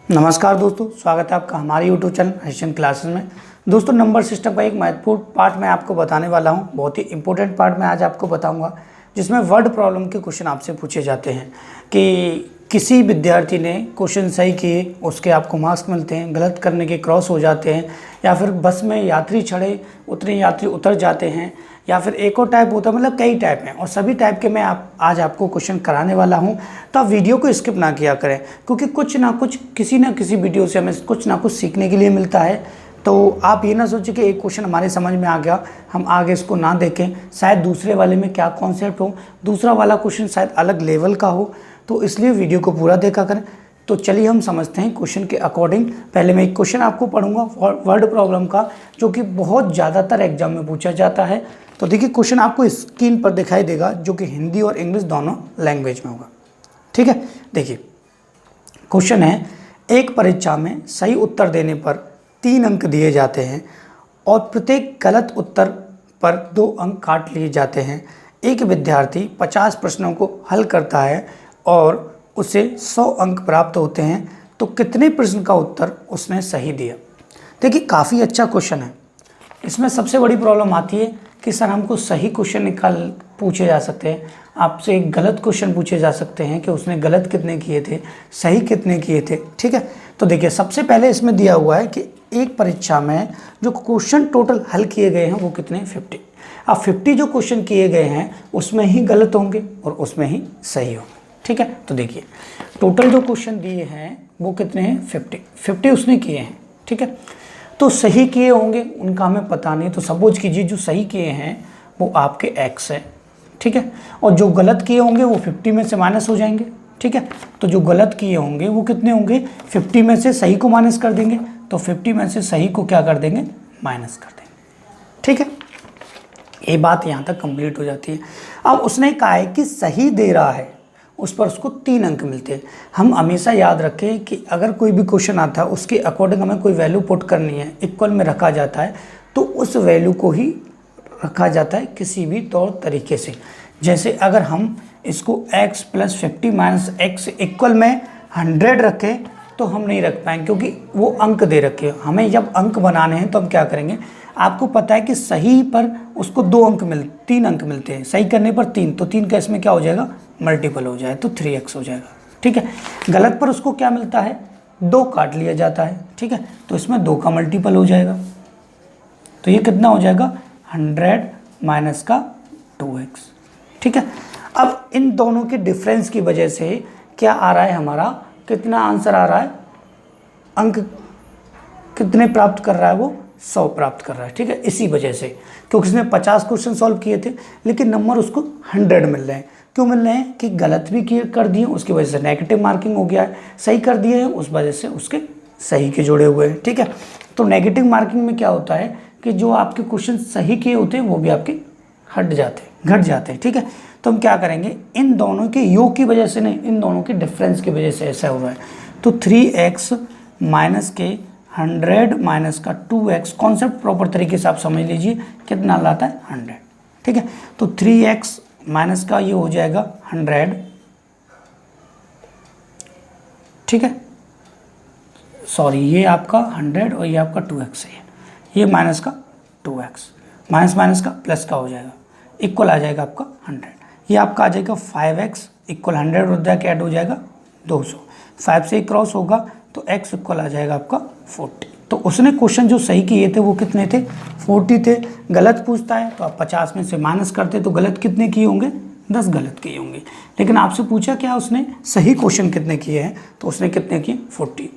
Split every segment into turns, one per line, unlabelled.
नमस्कार दोस्तों, स्वागत है आपका हमारे यूट्यूब चैनल एशियन क्लासेस में। दोस्तों, नंबर सिस्टम का एक महत्वपूर्ण पार्ट मैं आपको बताने वाला हूं। बहुत ही इंपॉर्टेंट पार्ट मैं आज आपको बताऊंगा, जिसमें वर्ड प्रॉब्लम के क्वेश्चन आपसे पूछे जाते हैं कि किसी विद्यार्थी ने क्वेश्चन सही किए, उसके आपको मार्क्स मिलते हैं, गलत करने के क्रॉस हो जाते हैं, या फिर बस में यात्री चढ़े उतने यात्री उतर जाते हैं, या फिर एक और टाइप होता है। मतलब कई टाइप हैं और सभी टाइप के मैं आज आपको क्वेश्चन कराने वाला हूं। तो आप वीडियो को स्किप ना किया करें, क्योंकि कुछ ना कुछ किसी ना किसी वीडियो से हमें कुछ ना कुछ सीखने के लिए मिलता है। तो आप ये ना सोचें कि एक क्वेश्चन हमारे समझ में आ गया, हम आगे इसको ना देखें, शायद दूसरे वाले में क्या कॉन्सेप्ट हो, दूसरा वाला क्वेश्चन शायद अलग लेवल का हो। तो इसलिए वीडियो को पूरा देखा करें। तो चलिए हम समझते हैं क्वेश्चन के अकॉर्डिंग। पहले मैं एक क्वेश्चन आपको पढ़ूंगा वर्ड प्रॉब्लम का, जो कि बहुत ज़्यादातर एग्जाम में पूछा जाता है। तो देखिए, क्वेश्चन आपको स्क्रीन पर दिखाई देगा, जो कि हिंदी और इंग्लिश दोनों लैंग्वेज में होगा। ठीक है, देखिए क्वेश्चन है, एक परीक्षा में सही उत्तर देने पर 3 अंक दिए जाते हैं और प्रत्येक गलत उत्तर पर 2 अंक काट लिए जाते हैं। एक विद्यार्थी 50 प्रश्नों को हल करता है और उसे 100 अंक प्राप्त होते हैं, तो कितने प्रश्न का उत्तर उसने सही दिया। देखिए, काफ़ी अच्छा क्वेश्चन है। इसमें सबसे बड़ी प्रॉब्लम आती है कि सर हमको सही क्वेश्चन पूछे जा सकते हैं, आपसे एक गलत क्वेश्चन पूछे जा सकते हैं कि उसने गलत कितने किए थे, सही कितने किए थे। ठीक है, तो देखिए सबसे पहले इसमें दिया हुआ है कि एक परीक्षा में जो क्वेश्चन टोटल हल किए गए हैं वो कितने 50। अब 50 जो क्वेश्चन किए गए हैं उसमें ही गलत होंगे और उसमें ही सही होंगे। ठीक है, तो देखिए टोटल जो क्वेश्चन दिए हैं वो कितने हैं 50 उसने किए हैं। ठीक है, तो सही किए होंगे उनका हमें पता नहीं, तो सपोज कीजिए जो सही किए हैं वो आपके x है। ठीक है, और जो गलत किए होंगे वो 50 में से माइनस हो जाएंगे। ठीक है, तो जो गलत किए होंगे वो कितने होंगे 50 में से सही को माइनस कर देंगे, तो 50 में से सही को क्या कर देंगे माइनस कर देंगे। ठीक है, ये बात यहाँ तक कंप्लीट हो जाती है। अब उसने कहा है कि सही दे रहा है, उस पर उसको 3 अंक मिलते हैं। हम हमेशा याद रखें कि अगर कोई भी क्वेश्चन आता है उसके अकॉर्डिंग हमें कोई वैल्यू पुट करनी है, इक्वल में रखा जाता है, तो उस वैल्यू को ही रखा जाता है किसी भी तौर तरीके से। जैसे अगर हम इसको x + 50 - x इक्वल में 100 रखें तो हम नहीं रख पाएंगे, क्योंकि वो अंक दे रखे हैं। हमें जब अंक बनाने हैं तो हम क्या करेंगे, आपको पता है कि सही पर उसको 3 अंक मिलते हैं, सही करने पर 3, तो 3 का इसमें क्या हो जाएगा मल्टीपल हो जाए तो 3x हो जाएगा। ठीक है, गलत पर उसको क्या मिलता है 2 काट लिया जाता है। ठीक है, तो इसमें 2 का मल्टीपल हो जाएगा, तो ये कितना हो जाएगा 100 - 2x। ठीक है, अब इन दोनों के डिफरेंस की वजह से क्या आ रहा है, हमारा कितना आंसर आ रहा है, अंक कितने प्राप्त कर रहा है वो 100 प्राप्त कर रहा है। ठीक है, इसी वजह से, क्योंकि उसने 50 क्वेश्चन सॉल्व किए थे लेकिन नंबर उसको 100 मिल रहे हैं। क्यों मिल रहे हैं कि गलत भी किए कर दिए, उसकी वजह से नेगेटिव मार्किंग हो गया है, सही कर दिए हैं उस वजह से उसके सही के जुड़े हुए हैं। ठीक है, तो नेगेटिव मार्किंग में क्या होता है कि जो आपके क्वेश्चन सही किए होते हैं वो भी आपके घट जाते हैं। ठीक है, तो हम क्या करेंगे, इन दोनों के योग की वजह से नहीं, इन दोनों के डिफरेंस की वजह से ऐसा हो रहा है। तो 3x - के 100 - 2x कॉन्सेप्ट प्रॉपर तरीके से आप समझ लीजिए, कितना लाता है 100। ठीक है, तो 3x माइनस का ये हो जाएगा 100। ठीक है, सॉरी, ये आपका 100 और ये आपका 2x है, ये माइनस का 2x, माइनस का प्लस का हो जाएगा, इक्वल आ जाएगा आपका 100। ये आपका आ जाएगा 5x इक्वल 100 और जाके ऐड हो जाएगा 200, 5 से क्रॉस होगा तो x इक्वल आ जाएगा आपका 40। तो उसने क्वेश्चन जो सही किए थे वो कितने थे 40 थे। गलत पूछता है तो आप 50 में से माइनस करते तो गलत कितने किए होंगे 10 गलत किए होंगे। लेकिन आपसे पूछा क्या उसने सही क्वेश्चन कितने किए हैं, तो उसने कितने किए 40।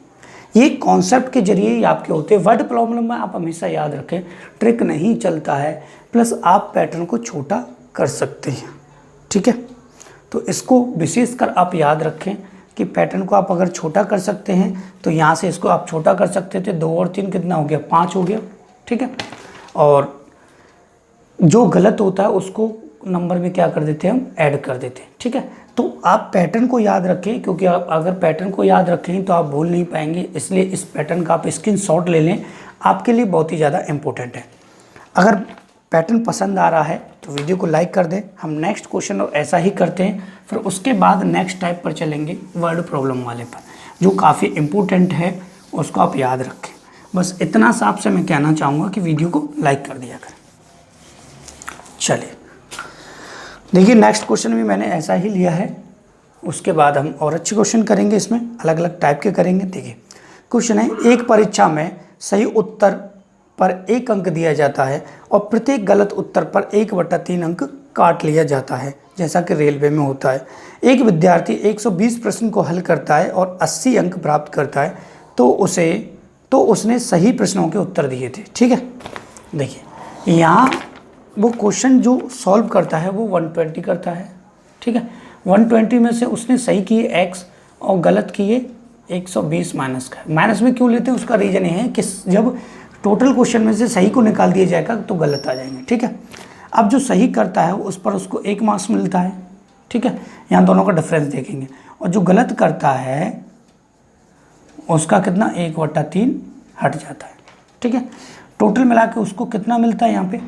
ये कॉन्सेप्ट के जरिए ही आपके होते हैं। वर्ड प्रॉब्लम में आप हमेशा याद रखें, ट्रिक नहीं चलता है, प्लस आप पैटर्न को छोटा कर सकते हैं। ठीक है, तो इसको विशेषकर आप याद रखें कि पैटर्न को आप अगर छोटा कर सकते हैं तो यहाँ से इसको आप छोटा कर सकते थे, 2 और 3 कितना हो गया 5 हो गया। ठीक है, और जो गलत होता है उसको नंबर में क्या कर देते हैं हम ऐड कर देते हैं। ठीक है, तो आप पैटर्न को याद रखें, क्योंकि आप अगर पैटर्न को याद रखें तो आप भूल नहीं पाएंगे, इसलिए इस पैटर्न का आप स्क्रीनशॉट ले लें, आपके लिए बहुत ही ज़्यादा इम्पोर्टेंट है। अगर पैटर्न पसंद आ रहा है तो वीडियो को लाइक कर दें। हम नेक्स्ट क्वेश्चन और ऐसा ही करते हैं, फिर उसके बाद नेक्स्ट टाइप पर चलेंगे वर्ड प्रॉब्लम वाले पर। जो काफ़ी इम्पोर्टेंट है उसको आप याद रखें। बस इतना सा आपसे मैं कहना चाहूँगा कि वीडियो को लाइक कर दिया करें। चलिए देखिए, नेक्स्ट क्वेश्चन भी मैंने ऐसा ही लिया है, उसके बाद हम और अच्छे क्वेश्चन करेंगे, इसमें अलग अलग टाइप के करेंगे। देखिए क्वेश्चन है, एक परीक्षा में सही उत्तर पर 1 अंक दिया जाता है और प्रत्येक गलत उत्तर पर 1/3 अंक काट लिया जाता है, जैसा कि रेलवे में होता है। एक विद्यार्थी 120 प्रश्न को हल करता है और 80 अंक प्राप्त करता है, तो उसने सही प्रश्नों के उत्तर दिए थे। ठीक है, देखिए यहाँ वो क्वेश्चन जो सॉल्व करता है वो 120 करता है। ठीक है, 120 में से उसने सही किए x और गलत किए 120 माइनस का। माइनस में क्यों लेते हैं, उसका रीज़न ये है कि जब टोटल क्वेश्चन में से सही को निकाल दिया जाएगा तो गलत आ जाएंगे। ठीक है, अब जो सही करता है उस पर उसको 1 मार्क्स मिलता है। ठीक है, यहाँ दोनों का डिफरेंस देखेंगे, और जो गलत करता है उसका कितना 1/3 हट जाता है। ठीक है, टोटल मिला के उसको कितना मिलता है, यहाँ पे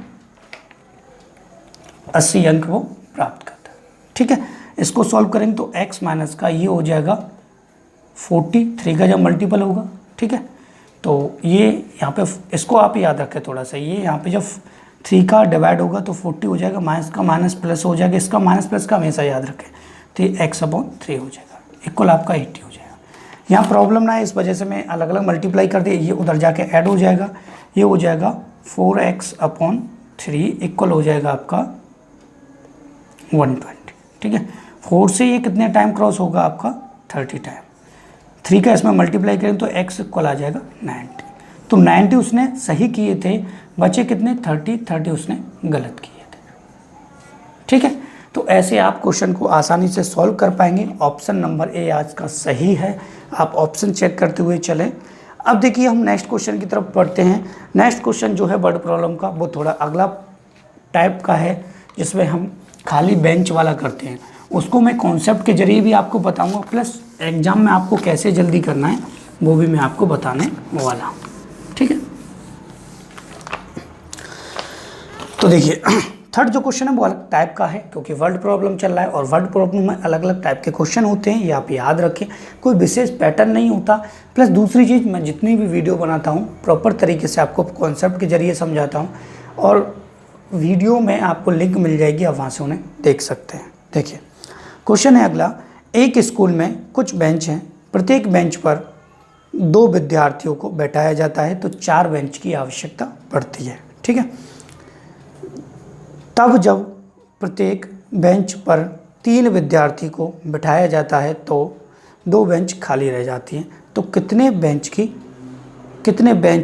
80 अंक वो प्राप्त करता है। ठीक है, इसको सॉल्व करेंगे तो x माइनस का ये हो जाएगा 43 का जब मल्टीपल होगा। ठीक है, तो ये यहाँ पे इसको आप याद रखें थोड़ा सा, ये यहाँ पे जब 3 का डिवाइड होगा तो 40 हो जाएगा, माइनस का माइनस प्लस हो जाएगा, इसका माइनस प्लस का हमेशा याद रखें, तो ये x/3 हो जाएगा, इक्वल आपका 80 हो जाएगा। यहाँ प्रॉब्लम ना है, इस वजह से मैं अलग अलग मल्टीप्लाई कर दिया, ये उधर जाके ऐड हो जाएगा, ये हो जाएगा 4x/3 इक्वल हो जाएगा आपका 120। ठीक है, 4 से ये कितने टाइम क्रॉस होगा आपका 30 टाइम, 3 का इसमें मल्टीप्लाई करें तो x इक्वल आ जाएगा 90। तो 90 उसने सही किए थे, बचे कितने 30 उसने गलत किए थे। ठीक है, तो ऐसे आप क्वेश्चन को आसानी से सॉल्व कर पाएंगे। ऑप्शन नंबर ए आज का सही है, आप ऑप्शन चेक करते हुए चलें। अब देखिए हम नेक्स्ट क्वेश्चन की तरफ बढ़ते हैं। नेक्स्ट क्वेश्चन जो है वर्ड प्रॉब्लम का, वो थोड़ा अगला टाइप का है, जिसमें हम खाली बेंच वाला करते हैं। उसको मैं कॉन्सेप्ट के जरिए भी आपको बताऊंगा, प्लस एग्जाम में आपको कैसे जल्दी करना है वो भी मैं आपको बताने वाला हूँ। ठीक है, तो देखिए थर्ड जो क्वेश्चन है वो अलग टाइप का है, क्योंकि वर्ड प्रॉब्लम चल रहा है और वर्ड प्रॉब्लम में अलग अलग टाइप के क्वेश्चन होते हैं, ये आप याद रखें, कोई विशेष पैटर्न नहीं होता। प्लस दूसरी चीज़, मैं जितनी भी वीडियो बनाता हूँ प्रॉपर तरीके से आपको कॉन्सेप्ट के जरिए समझाता हूँ, और वीडियो में आपको लिंक मिल जाएगी, आप वहाँ से उन्हें देख सकते हैं। देखिए क्वेश्चन है अगला, एक स्कूल में कुछ बेंच हैं, प्रत्येक बेंच पर 2 विद्यार्थियों को बैठाया जाता है, तो 4 बेंच की आवश्यकता पड़ती है। ठीक है, तब जब प्रत्येक बेंच पर 3 विद्यार्थी को बिठाया जाता है तो 2 बेंच खाली रह जाती हैं, तो कितने बेंच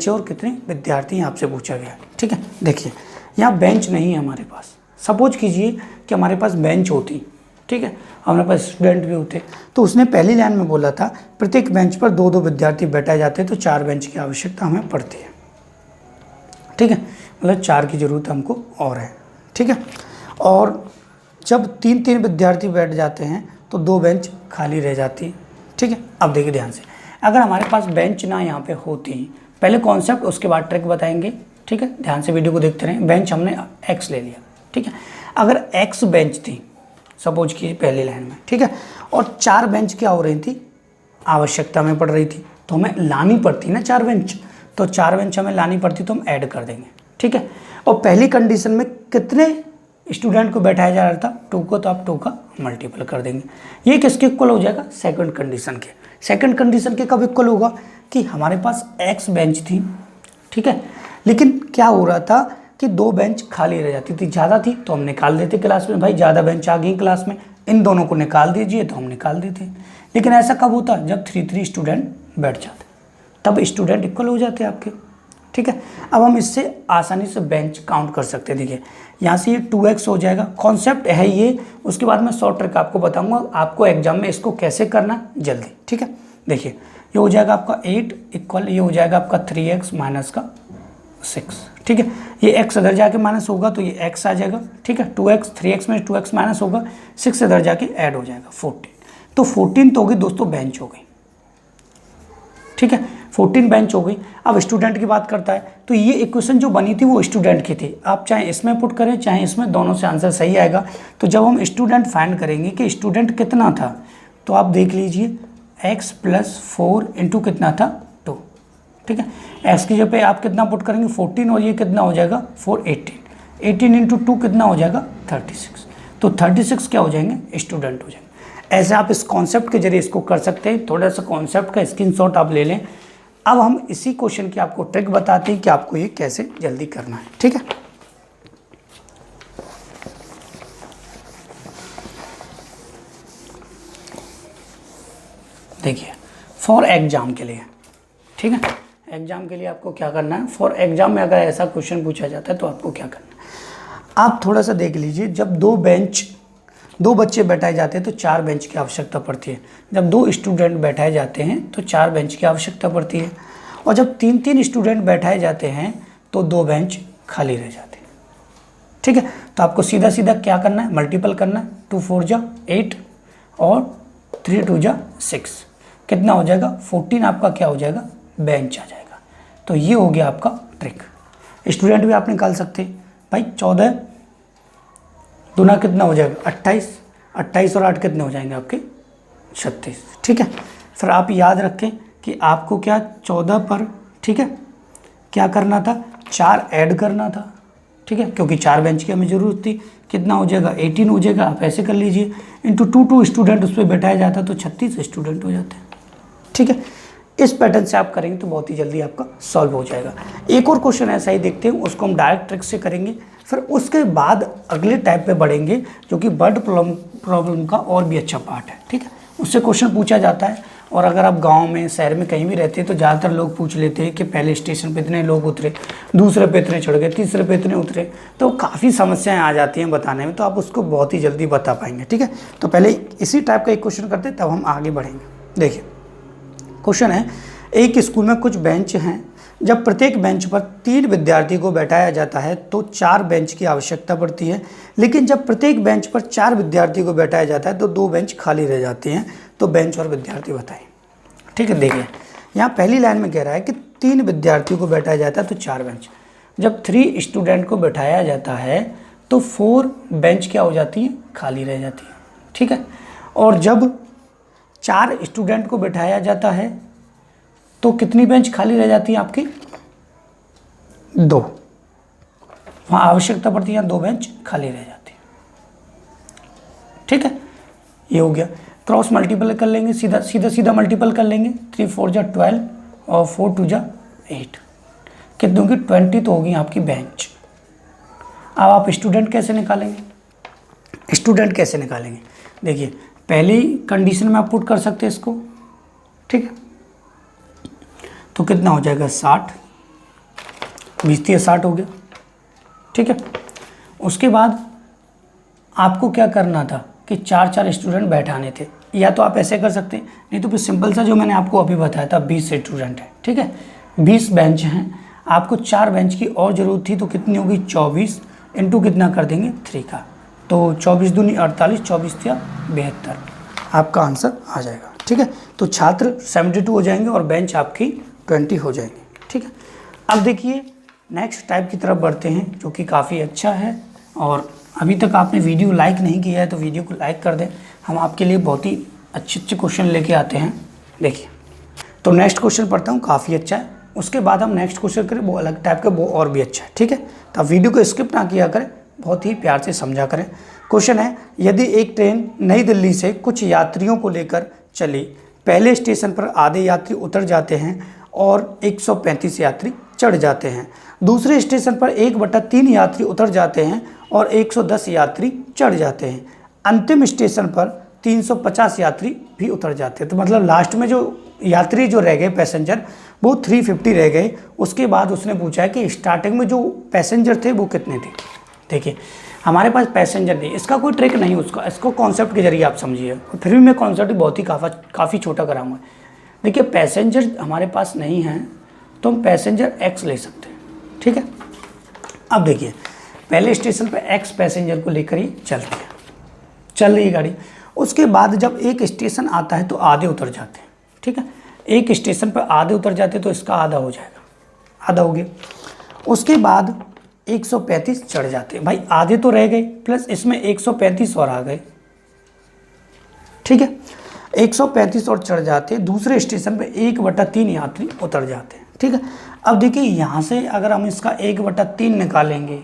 और कितने विद्यार्थी आपसे पूछा गया है। ठीक है, देखिए यहाँ बेंच नहीं है हमारे पास। सपोज कीजिए कि हमारे पास बेंच होती, ठीक है, हमारे पास स्टूडेंट भी होते, तो उसने पहली लाइन में बोला था प्रत्येक बेंच पर 2-2 विद्यार्थी बैठाए जाते हैं, तो 4 बेंच की आवश्यकता हमें पड़ती है। ठीक है, मतलब 4 की ज़रूरत हमको और है। ठीक है, और जब 3-3 विद्यार्थी बैठ जाते हैं तो 2 बेंच खाली रह जाती है। ठीक है, अब देखिए ध्यान से, अगर हमारे पास बेंच ना यहाँ पे होती, पहले कॉन्सेप्ट उसके बाद ट्रिक बताएंगे। ठीक है, ध्यान से वीडियो को देखते रहें। बेंच हमने x ले लिया। ठीक है, अगर x बेंच थी सपोज की पहली लाइन में, ठीक है, और 4 बेंच क्या हो रही थी, आवश्यकता में पड़ रही थी, तो हमें लानी पड़ती ना 4 बेंच, तो 4 बेंच हमें लानी पड़ती तो हम ऐड कर देंगे। ठीक है, और पहली कंडीशन में कितने स्टूडेंट को बैठाया जा रहा था, 2 को, तो आप 2 का मल्टीपल कर देंगे। ये किसके इक्वल हो जाएगा, सेकंड कंडीशन के। सेकंड कंडीशन के कब इक्वल होगा कि हमारे पास x बेंच थी, ठीक है, लेकिन क्या हो रहा था कि 2 बेंच खाली रह जाती थी, ज़्यादा थी तो हम निकाल देते क्लास में, भाई ज़्यादा बेंच आ गई क्लास में, इन दोनों को निकाल दीजिए, तो हम निकाल देते। लेकिन ऐसा कब होता, जब 3-3 स्टूडेंट बैठ जाते, तब स्टूडेंट इक्वल हो जाते आपके। ठीक है, अब हम इससे आसानी से बेंच काउंट कर सकते हैं। देखिए यहाँ से ये 2x हो जाएगा, कॉन्सेप्ट है ये, उसके बाद मैं शॉर्ट ट्रिक आपको बताऊंगा, आपको एग्जाम में इसको कैसे करना जल्दी। ठीक है, देखिए ये हो जाएगा आपका 8 इक्वल, ये हो जाएगा आपका 3x माइनस का 6। ठीक है, ये x इधर जाके माइनस होगा तो ये x आ जाएगा। ठीक है, 2x 3x में 2x माइनस होगा, 6 इधर जाके ऐड हो जाएगा 14। तो 14 तो होगी दोस्तों बेंच हो गई। ठीक है, 14 बेंच हो गई। अब स्टूडेंट की बात करता है, तो ये इक्वेशन जो बनी थी वो स्टूडेंट की थी। आप चाहे इसमें पुट करें चाहे इसमें, दोनों से आंसर सही आएगा। तो जब हम स्टूडेंट फाइंड करेंगे कि स्टूडेंट कितना था, तो आप देख लीजिए x प्लस 4 इंटू कितना था 2, ठीक है। x की जगह पे आप कितना पुट करेंगे 14 और ये कितना हो जाएगा 4 18 इंटू 2 कितना हो जाएगा 36। तो 36 क्या हो जाएंगे स्टूडेंट हो जाएंगे। ऐसे आप इस कॉन्सेप्ट के जरिए इसको कर सकते हैं। थोड़ा सा कॉन्सेप्ट का स्क्रीनशॉट आप ले लें। अब हम इसी क्वेश्चन की आपको ट्रिक बताते हैं कि आपको ये कैसे जल्दी करना है, ठीक है। देखिए फॉर एग्जाम के लिए, ठीक है, एग्जाम के लिए आपको क्या करना है, फॉर एग्जाम में अगर ऐसा क्वेश्चन पूछा जाता है तो आपको क्या करना है, आप थोड़ा सा देख लीजिए। जब दो बच्चे बैठाए जाते हैं तो 4 बेंच की आवश्यकता पड़ती है। जब 2 स्टूडेंट बैठाए जाते हैं तो 4 बेंच की आवश्यकता पड़ती है। और जब 3 स्टूडेंट बैठाए जाते हैं तो 2 बेंच खाली रह जाते हैं, ठीक है। तो आपको सीधा सीधा क्या करना है, मल्टीपल करना है। 2 4 जा 8 और 3 2 जा 6, कितना हो जाएगा 14 आपका क्या हो जाएगा बेंच आ जाएगा। तो ये हो गया आपका ट्रिक। स्टूडेंट भी आप निकाल सकते हैं भाई। 14 दूना कितना हो जाएगा 28 और 8 कितने हो जाएंगे आपके 36, ठीक है। फिर आप याद रखें कि आपको क्या 14 पर, ठीक है, क्या करना था 4 ऐड करना था, ठीक है, क्योंकि 4 बेंच की हमें ज़रूरत थी। कितना हो जाएगा 18 हो जाएगा। आप ऐसे कर लीजिए इंटू 2 स्टूडेंट उस पर बैठाया जाता तो 36 स्टूडेंट हो जाते हैं, ठीक है। इस पैटर्न से आप करेंगे तो बहुत ही जल्दी आपका सॉल्व हो जाएगा। एक और क्वेश्चन ऐसा ही देखते हैं, उसको हम डायरेक्ट ट्रिक से करेंगे। फिर उसके बाद अगले टाइप पे बढ़ेंगे जो कि वर्ड प्रॉब्लम का और भी अच्छा पार्ट है, ठीक है। उससे क्वेश्चन पूछा जाता है। और अगर आप गांव में शहर में कहीं भी रहते हैं तो ज़्यादातर लोग पूछ लेते हैं कि पहले स्टेशन पे इतने लोग उतरे, दूसरे पे इतने चढ़ गए, तीसरे पे इतने उतरे। तो काफ़ी समस्याएं आ जाती हैं बताने में, तो आप उसको बहुत ही जल्दी बता पाएंगे, ठीक है। तो पहले इसी टाइप का एक क्वेश्चन करते हैं, तब हम आगे बढ़ेंगे। देखिए क्वेश्चन है, एक स्कूल में कुछ बेंच हैं। जब प्रत्येक बेंच पर 3 विद्यार्थी को बैठाया जाता है तो 4 बेंच की आवश्यकता पड़ती है। लेकिन जब प्रत्येक बेंच पर 4 विद्यार्थी को बैठाया जाता है तो 2 बेंच खाली रह जाती हैं। तो बेंच और विद्यार्थी बताएं, ठीक है। देखिए यहाँ पहली लाइन में कह रहा है कि 3 विद्यार्थियों को बैठाया जाता है तो 4 बेंच। जब 3 स्टूडेंट को बैठाया जाता है तो 4 बेंच क्या हो जाती हैं खाली रह जाती है, ठीक है। और जब 4 स्टूडेंट को बैठाया जाता है तो कितनी बेंच खाली रह जाती है आपकी 2। वहाँ आवश्यकता पड़ती है 2 बेंच खाली रह जाती है, ठीक है। ये हो गया। क्रॉस मल्टीपल कर लेंगे, सीधा मल्टीपल कर लेंगे। 3 4 जा 12 और 4 2 जा 8, कितनी होगी 20 तो होगी आपकी बेंच। अब आप स्टूडेंट कैसे निकालेंगे, देखिए पहली कंडीशन में आप पुट कर सकते हैं इसको, ठीक है। तो कितना हो जाएगा 60, 20 60 हो गया, ठीक है। उसके बाद आपको क्या करना था कि 4 स्टूडेंट बैठाने थे। या तो आप ऐसे कर सकते हैं, नहीं तो फिर सिंपल सा जो मैंने आपको अभी बताया था 20 स्टूडेंट है, ठीक है, 20 बेंच हैं। आपको 4 बेंच की और ज़रूरत थी तो कितनी होगी 24 इंटू कितना कर देंगे 3 का। तो 24 दूनी 48, 24 या 72, आपका आंसर आ जाएगा, ठीक है। तो छात्र 72 हो जाएंगे और बेंच आपकी 20 हो जाएंगे, ठीक है। अब देखिए नेक्स्ट टाइप की तरफ बढ़ते हैं जो कि काफ़ी अच्छा है। और अभी तक आपने वीडियो लाइक नहीं किया है तो वीडियो को लाइक कर दें। हम आपके लिए बहुत ही अच्छे क्वेश्चन लेके आते हैं। देखिए तो नेक्स्ट क्वेश्चन पढ़ता हूँ, काफ़ी अच्छा है। उसके बाद हम नेक्स्ट क्वेश्चन करें, वो अलग टाइप का, वो और भी अच्छा है, ठीक है। तो आप वीडियो को स्किप ना किया करें, बहुत ही प्यार से समझा करें। क्वेश्चन है, यदि एक ट्रेन नई दिल्ली से कुछ यात्रियों को लेकर चली, पहले स्टेशन पर आधे यात्री उतर जाते हैं और 135 यात्री चढ़ जाते हैं। दूसरे स्टेशन पर 1/3 यात्री उतर जाते हैं और 110 यात्री चढ़ जाते हैं। अंतिम स्टेशन पर 350 यात्री भी उतर जाते हैं। तो मतलब लास्ट में जो यात्री जो रह गए पैसेंजर वो 350 रह गए। उसके बाद उसने पूछा है कि स्टार्टिंग में जो पैसेंजर थे वो कितने थे। देखिए हमारे पास पैसेंजर नहीं, इसका कोई ट्रिक नहीं, इसको कॉन्सेप्ट के जरिए आप समझिए। फिर भी मैं कॉन्सेप्ट बहुत ही काफ़ी छोटा कराऊंगा। देखिए पैसेंजर हमारे पास नहीं है तो हम पैसेंजर एक्स ले सकते हैं, ठीक है। अब देखिए पहले स्टेशन पर एक्स पैसेंजर को लेकर ही चल रही है गाड़ी। उसके बाद जब एक स्टेशन आता है तो आधे उतर जाते हैं, ठीक है। एक स्टेशन पर आधे उतर जाते तो इसका आधा हो जाएगा, आधा हो गया। उसके बाद 135 चढ़ जाते हैं। भाई आधे तो रह गए प्लस इसमें 135 और आ गए, ठीक है। 135 और चढ़ जाते हैं, दूसरे स्टेशन पे 1/3 यात्री उतर जाते हैं। ठीक है, अब देखिए यहाँ से अगर हम इसका 1/3 निकालेंगे,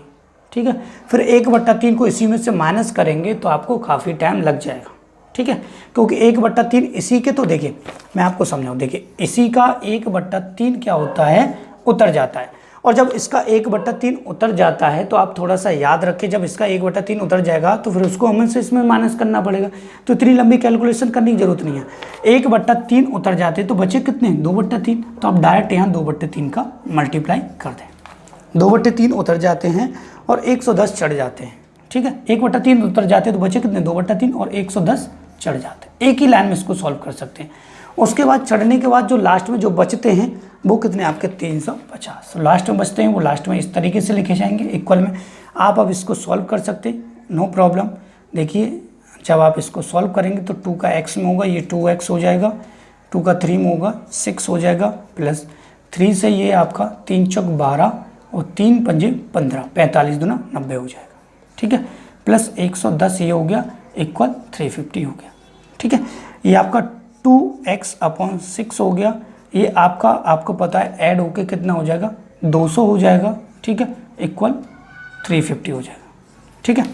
ठीक है, फिर 1/3 को इसी में से माइनस करेंगे तो आपको काफ़ी टाइम लग जाएगा। ठीक है, क्योंकि 1/3 इसी के, तो देखिए मैं आपको समझाऊँ, देखिए इसी का 1/3 क्या होता है, उतर जाता है। और जब इसका 1/3 उतर जाता है तो आप थोड़ा सा याद रखें, जब इसका 1/3 उतर जाएगा तो फिर उसको हमें से इसमें माइनस करना पड़ेगा। तो इतनी लंबी कैलकुलेशन करने की जरूरत नहीं है। 1/3 उतर जाते तो बचे कितने, 2/3। तो आप डायरेक्ट यहाँ 2/3 का मल्टीप्लाई कर दें। 2/3 उतर जाते हैं और 110 चढ़ जाते हैं। ठीक है, 1/3 उतर जाते हैं तो बचे कितने, 2/3 और 110 चढ़ जाते हैं। एक ही लाइन में इसको सॉल्व कर सकते हैं। उसके बाद चढ़ने के बाद जो लास्ट में जो बचते हैं वो कितने, आपके 350। तो लास्ट में बचते हैं वो लास्ट में इस तरीके से लिखे जाएंगे इक्वल में। आप अब इसको सॉल्व कर सकते हैं, नो प्रॉब्लम। देखिए जब आप इसको सॉल्व करेंगे तो 2 का x में होगा, ये 2x हो जाएगा, 2 का 3 में होगा 6 हो जाएगा, प्लस 3 से ये आपका 3 चौक 12 और 3 पंजे 15, 45 दूना 90 हो जाएगा। ठीक है, प्लस 110 ये हो गया इक्वल 350 हो गया। ठीक है, ये आपका 2x/6 हो गया। ये आपको पता है ऐड होके कितना हो जाएगा, 200 हो जाएगा। ठीक है, इक्वल 350 हो जाएगा। ठीक है,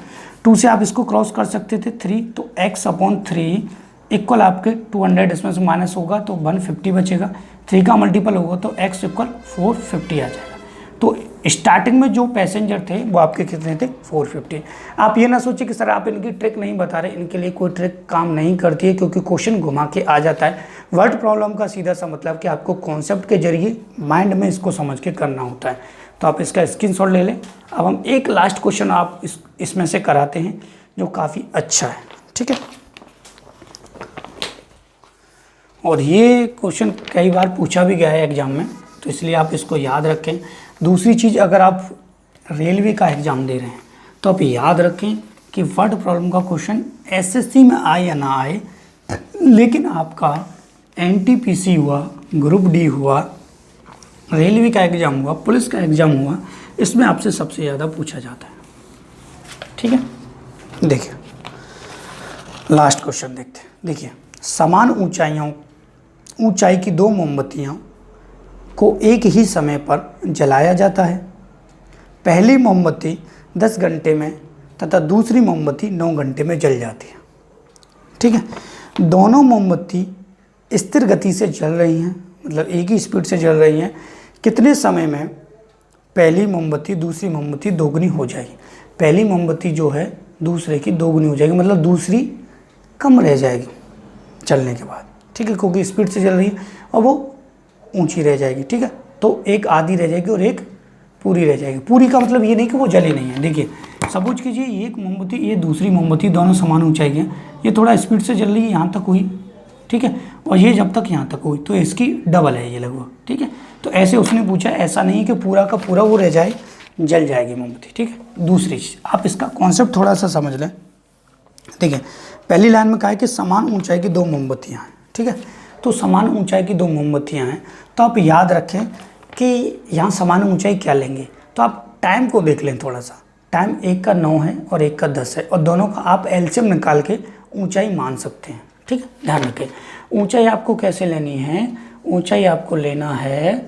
2 से आप इसको क्रॉस कर सकते थे 3, तो x/3 इक्वल आपके 200 इसमें से माइनस होगा तो 150 बचेगा। 3 का मल्टीपल होगा तो x इक्वल 450 आ जाएगा। तो स्टार्टिंग में जो पैसेंजर थे वो आपके कितने थे, 450। आप ये ना सोचिए कि सर आप इनकी ट्रिक नहीं बता रहे, इनके लिए कोई ट्रिक काम नहीं करती है, क्योंकि क्वेश्चन घुमा के आ जाता है। वर्ड प्रॉब्लम का सीधा सा मतलब कि आपको कॉन्सेप्ट के जरिए माइंड में इसको समझ के करना होता है। तो आप इसका स्क्रीनशॉट ले लें। अब हम एक लास्ट क्वेश्चन आप इसमें से कराते हैं जो काफ़ी अच्छा है। ठीक है, और ये क्वेश्चन कई बार पूछा भी गया है एग्जाम में, तो इसलिए आप इसको याद रखें। दूसरी चीज़, अगर आप रेलवे का एग्ज़ाम दे रहे हैं तो आप याद रखें कि वर्ड प्रॉब्लम का क्वेश्चन एसएससी में आए या ना आए, लेकिन आपका एनटीपीसी हुआ, ग्रुप डी हुआ, रेलवे का एग्ज़ाम हुआ, पुलिस का एग्ज़ाम हुआ, इसमें आपसे सबसे ज़्यादा पूछा जाता है। ठीक है, देखिए लास्ट क्वेश्चन देखते हैं। देखिए, समान ऊंचाई की 2 मोमबत्तियाँ को एक ही समय पर जलाया जाता है। पहली मोमबत्ती 10 घंटे में तथा दूसरी मोमबत्ती 9 घंटे में जल जाती है। ठीक है, दोनों मोमबत्ती स्थिर गति से जल रही हैं, मतलब एक ही स्पीड से जल रही हैं। कितने समय में पहली मोमबत्ती दूसरी मोमबत्ती दोगुनी हो जाएगी? पहली मोमबत्ती जो है दूसरे की दोगुनी हो जाएगी, मतलब दूसरी कम रह जाएगी चलने के बाद। ठीक है, क्योंकि स्पीड से चल रही है और वो ऊंची रह जाएगी। ठीक है, तो एक आधी रह जाएगी और एक पूरी रह जाएगी। पूरी का मतलब ये नहीं कि वो जली नहीं है। देखिए सपोज कीजिए ये एक मोमबत्ती, ये दूसरी मोमबत्ती, दोनों समान ऊंचाई के हैं। ये थोड़ा स्पीड से जल रही है, यहाँ तक हुई। ठीक है, और ये जब तक यहाँ तक हुई तो इसकी डबल है ये लगभग। ठीक है, तो ऐसे उसने पूछा, ऐसा नहीं है कि पूरा का पूरा वो रह जाए, जल जाएगी मोमबत्ती। ठीक है, दूसरी चीज़ आप इसका कॉन्सेप्ट थोड़ा सा समझ लें। ठीक है, पहली लाइन में कहा है कि समान ऊंचाई की 2 मोमबत्तियाँ हैं। ठीक है, तो समान ऊंचाई की 2 मोमबत्तियाँ हैं, तो आप याद रखें कि यहाँ समान ऊंचाई क्या लेंगे। तो आप टाइम को देख लें थोड़ा सा। टाइम एक का 9 है और एक का 10 है, और दोनों का आप एलसीएम निकाल के ऊंचाई मान सकते हैं। ठीक है, ध्यान रखें। ऊंचाई आपको कैसे लेनी है? ऊंचाई आपको लेना है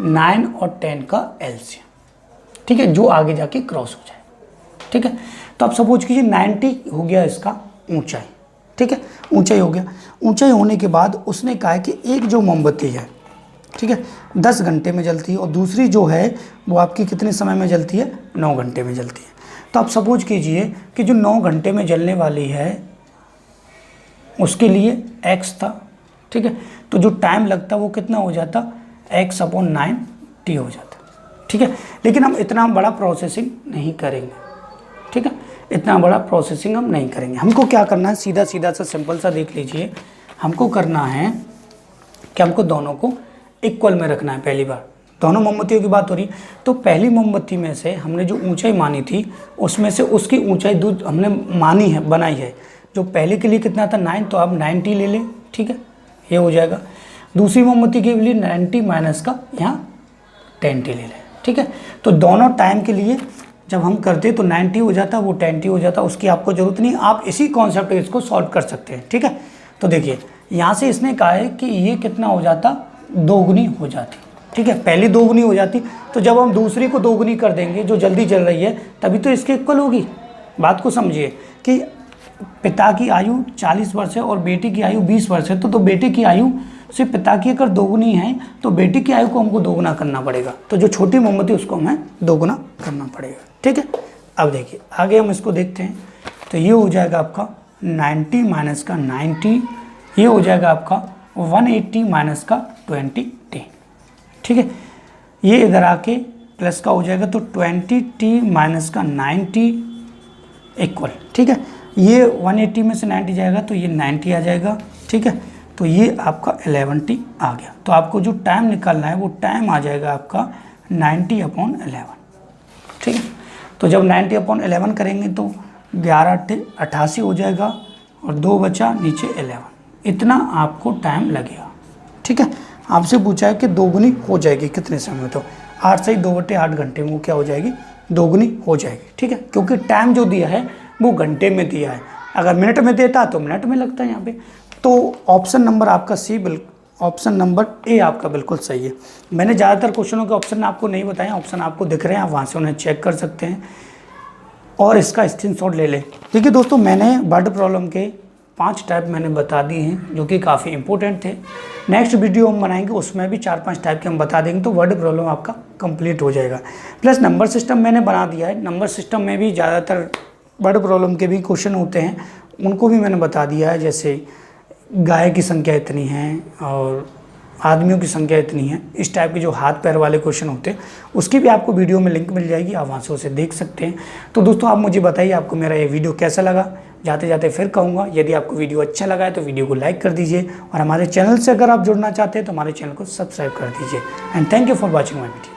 9 और 10 का एलसीएम। ठीक है, जो आगे जाके क्रॉस हो जाए। ठीक है, तो आप सपोज कीजिए 90 हो गया इसका ऊंचाई। ठीक है, ऊंचाई हो गया। ऊंचाई होने के बाद उसने कहा है कि एक जो मोमबत्ती है, ठीक है, 10 घंटे में जलती है, और दूसरी जो है वो आपकी कितने समय में जलती है? 9 घंटे में जलती है। तो आप सपोज कीजिए कि जो 9 घंटे में जलने वाली है उसके लिए x था। ठीक है, तो जो टाइम लगता वो कितना हो जाता? x/9t हो जाता। ठीक है, लेकिन हम इतना बड़ा प्रोसेसिंग नहीं करेंगे। ठीक है, इतना बड़ा प्रोसेसिंग हम नहीं करेंगे। हमको क्या करना है, सीधा सीधा सा सिंपल सा देख लीजिए। हमको करना है कि हमको दोनों को इक्वल में रखना है। पहली बार दोनों मोमबत्तियों की बात हो रही, तो पहली मोमबत्ती में से हमने जो ऊंचाई मानी थी उसमें से उसकी ऊंचाई हमने मानी है, बनाई है। जो पहले के लिए कितना था? 9, तो आप 90 ले लें। ठीक है, ये हो जाएगा। दूसरी मोमबत्ती के लिए 90 माइनस का यहाँ 10t ले लें। ठीक है, तो दोनों टाइम के लिए जब हम करते तो 90 हो जाता, वो 10t हो जाता। उसकी आपको ज़रूरत नहीं, आप इसी कॉन्सेप्ट इसको सॉल्व कर सकते हैं। ठीक है, तो देखिए यहाँ से इसने कहा है कि ये कितना हो जाता, दोगुनी हो जाती। ठीक है, पहली दोगुनी हो जाती, तो जब हम दूसरी को दोगुनी कर देंगे जो जल्दी चल रही है तभी तो इसके इक्वल होगी। बात को समझिए कि पिता की आयु 40 वर्ष है और बेटी की आयु 20 वर्ष है, तो बेटे की आयु से पिता की अगर दोगुनी है तो बेटी की आयु को हमको दोगुना करना पड़ेगा। तो जो छोटी मोमबत्ती उसको हमें दोगुना करना पड़ेगा। ठीक है, अब देखिए आगे हम इसको देखते हैं। तो ये हो जाएगा आपका 90 माइनस का 90, ये हो जाएगा आपका 180 माइनस का 20t। ठीक है, ये इधर आके प्लस का हो जाएगा, तो 20t माइनस का 90 इक्वल। ठीक है, ये 180 में से 90 जाएगा तो ये 90 आ जाएगा। ठीक है, तो ये आपका 11t आ गया। तो आपको जो टाइम निकालना है वो टाइम आ जाएगा आपका 90/11। ठीक है, तो जब 90/11 करेंगे तो 11×88 हो जाएगा और 2 बचा नीचे 11, इतना आपको टाइम लगेगा। ठीक है, आपसे पूछा है कि दोगुनी हो जाएगी कितने समय में, तो 8 से 2/8 घंटे में वो क्या हो जाएगी, दोगुनी हो जाएगी। ठीक है, क्योंकि टाइम जो दिया है वो घंटे में दिया है, अगर मिनट में देता तो मिनट में लगता है यहाँ पे। तो ऑप्शन नंबर आपका सी, ऑप्शन नंबर ए आपका बिल्कुल सही है। मैंने ज़्यादातर क्वेश्चनों के ऑप्शन आपको नहीं बताए, ऑप्शन आपको दिख रहे हैं, आप वहाँ से उन्हें चेक कर सकते हैं और इसका स्क्रीनशॉट ले लें। देखिए दोस्तों, मैंने वर्ड प्रॉब्लम के 5 टाइप मैंने बता दिए हैं जो कि काफ़ी इंपॉर्टेंट थे। नेक्स्ट वीडियो हम बनाएंगे, उसमें भी 4-5 टाइप के हम बता देंगे, तो वर्ड प्रॉब्लम आपका कंप्लीट हो जाएगा। प्लस नंबर सिस्टम मैंने बना दिया है, नंबर सिस्टम में भी ज़्यादातर वर्ड प्रॉब्लम के भी क्वेश्चन होते हैं, उनको भी मैंने बता दिया है। जैसे गाय की संख्या इतनी है और आदमियों की संख्या इतनी है, इस टाइप के जो हाथ पैर वाले क्वेश्चन होते हैं उसकी भी आपको वीडियो में लिंक मिल जाएगी, आप वहाँ से उसे देख सकते हैं। तो दोस्तों आप मुझे बताइए आपको मेरा ये वीडियो कैसा लगा। जाते जाते फिर कहूँगा, यदि आपको वीडियो अच्छा लगा है तो वीडियो को लाइक कर दीजिए और हमारे चैनल से अगर आप जुड़ना चाहते हैं तो हमारे चैनल को सब्सक्राइब कर दीजिए। And thank you for watching my video.